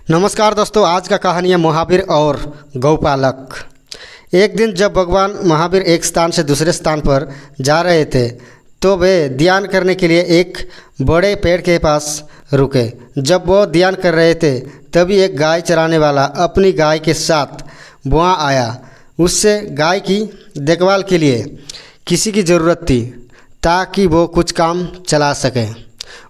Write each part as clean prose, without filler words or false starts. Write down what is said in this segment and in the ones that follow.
नमस्कार दोस्तों, आज का कहानी है महावीर और गौपालक। एक दिन जब भगवान महावीर एक स्थान से दूसरे स्थान पर जा रहे थे तो वे ध्यान करने के लिए एक बड़े पेड़ के पास रुके। जब वो ध्यान कर रहे थे तभी एक गाय चराने वाला अपनी गाय के साथ वहाँ आया। उससे गाय की देखभाल के लिए किसी की ज़रूरत थी ताकि वो कुछ काम चला सके।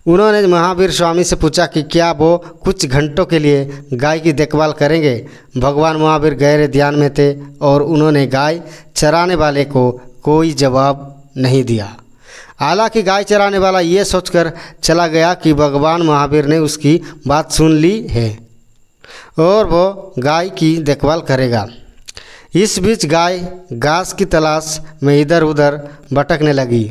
उन्होंने महावीर स्वामी से पूछा कि क्या वो कुछ घंटों के लिए गाय की देखभाल करेंगे। भगवान महावीर गहरे ध्यान में थे और उन्होंने गाय चराने वाले को कोई जवाब नहीं दिया। हालांकि गाय चराने वाला ये सोचकर चला गया कि भगवान महावीर ने उसकी बात सुन ली है और वो गाय की देखभाल करेगा। इस बीच गाय घास की तलाश में इधर उधर भटकने लगी।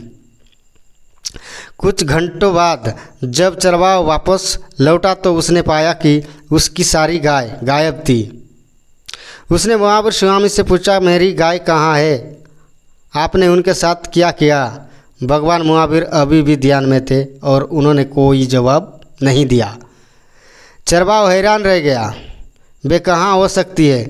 कुछ घंटों बाद जब चरवाहा वापस लौटा तो उसने पाया कि उसकी सारी गाय गायब थी। उसने महावीर स्वामी से पूछा, मेरी गाय कहाँ है? आपने उनके साथ क्या किया? भगवान महावीर अभी भी ध्यान में थे और उन्होंने कोई जवाब नहीं दिया। चरवाहा हैरान रह गया, वे कहाँ हो सकती है?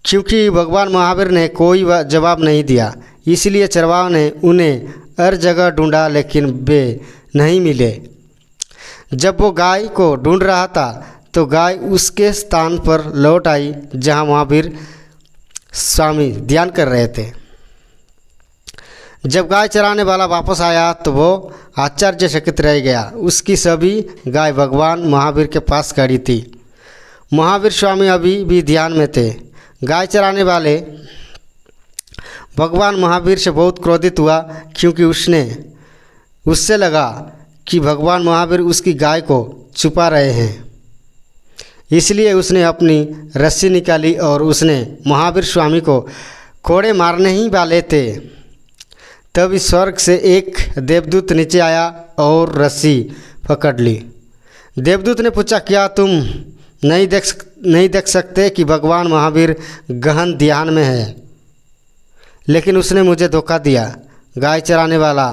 क्योंकि भगवान महावीर ने कोई जवाब नहीं दिया, इसलिए चरवाहा ने उन्हें हर जगह ढूंढा लेकिन वे नहीं मिले। जब वो गाय को ढूंढ रहा था तो गाय उसके स्थान पर लौट आई जहां महावीर स्वामी ध्यान कर रहे थे। जब गाय चराने वाला वापस आया तो वो आश्चर्यचकित रह गया। उसकी सभी गाय भगवान महावीर के पास खड़ी थी। महावीर स्वामी अभी भी ध्यान में थे। गाय चराने वाले भगवान महावीर से बहुत क्रोधित हुआ क्योंकि उससे लगा कि भगवान महावीर उसकी गाय को छुपा रहे हैं। इसलिए उसने अपनी रस्सी निकाली और उसने महावीर स्वामी को कोड़े मारने ही वाले थे। तभी स्वर्ग से एक देवदूत नीचे आया और रस्सी पकड़ ली। देवदूत ने पूछा, क्या तुम नहीं देख सकते कि भगवान महावीर गहन ध्यान में है? लेकिन उसने मुझे धोखा दिया, गाय चराने वाला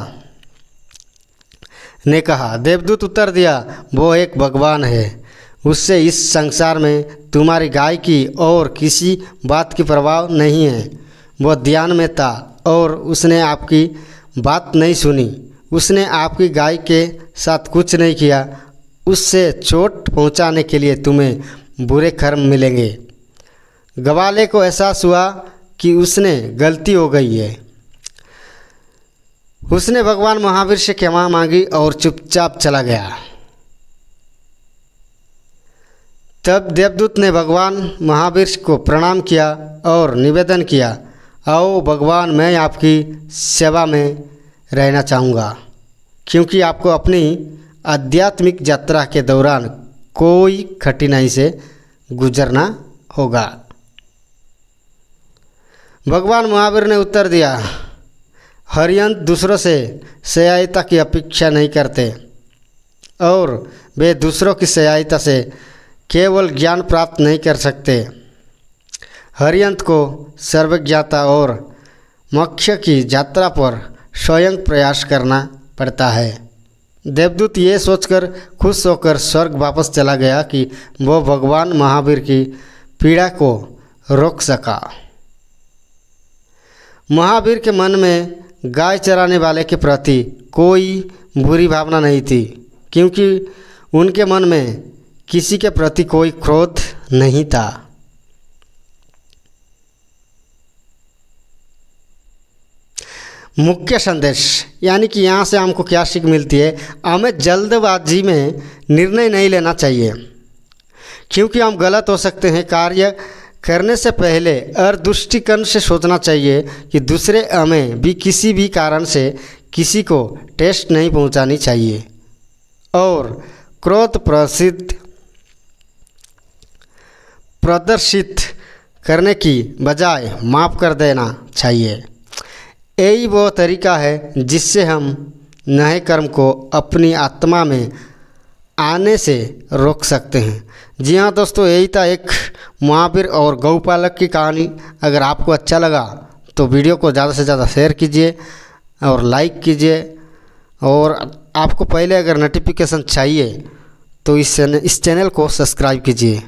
ने कहा। देवदूत उत्तर दिया, वो एक भगवान है, उससे इस संसार में तुम्हारी गाय की और किसी बात की परवाह नहीं है। वो ध्यान में था और उसने आपकी बात नहीं सुनी। उसने आपकी गाय के साथ कुछ नहीं किया। उससे चोट पहुंचाने के लिए तुम्हें बुरे कर्म मिलेंगे। ग्वाले को एहसास हुआ कि उसने गलती हो गई है। उसने भगवान महावीर से क्षमा मांगी और चुपचाप चला गया। तब देवदूत ने भगवान महावीर को प्रणाम किया और निवेदन किया, आओ भगवान, मैं आपकी सेवा में रहना चाहूँगा क्योंकि आपको अपनी आध्यात्मिक यात्रा के दौरान कोई कठिनाई से गुजरना होगा। भगवान महावीर ने उत्तर दिया, हरियंत दूसरों से सहायता की अपेक्षा नहीं करते और वे दूसरों की सहायता से केवल ज्ञान प्राप्त नहीं कर सकते। हरियंत को सर्वज्ञता और मोक्ष की यात्रा पर स्वयं प्रयास करना पड़ता है। देवदूत ये सोचकर खुश होकर स्वर्ग वापस चला गया कि वो भगवान महावीर की पीड़ा को रोक सका। महावीर के मन में गाय चराने वाले के प्रति कोई बुरी भावना नहीं थी क्योंकि उनके मन में किसी के प्रति कोई क्रोध नहीं था। मुख्य संदेश यानी कि यहाँ से हमको क्या सीख मिलती है? हमें जल्दबाजी में निर्णय नहीं लेना चाहिए क्योंकि हम गलत हो सकते हैं। कार्य करने से पहले और दृष्टिकोण से सोचना चाहिए कि दूसरे हमें भी किसी भी कारण से किसी को ठेस नहीं पहुंचानी चाहिए और क्रोध प्रदर्शित करने की बजाय माफ़ कर देना चाहिए। यही वो तरीका है जिससे हम नए कर्म को अपनी आत्मा में आने से रोक सकते हैं। जी हाँ दोस्तों, यही था एक महावीर और गौपालक की कहानी। अगर आपको अच्छा लगा तो वीडियो को ज़्यादा से ज़्यादा शेयर कीजिए और लाइक कीजिए। और आपको पहले अगर नोटिफिकेशन चाहिए तो इस चैनल को सब्सक्राइब कीजिए।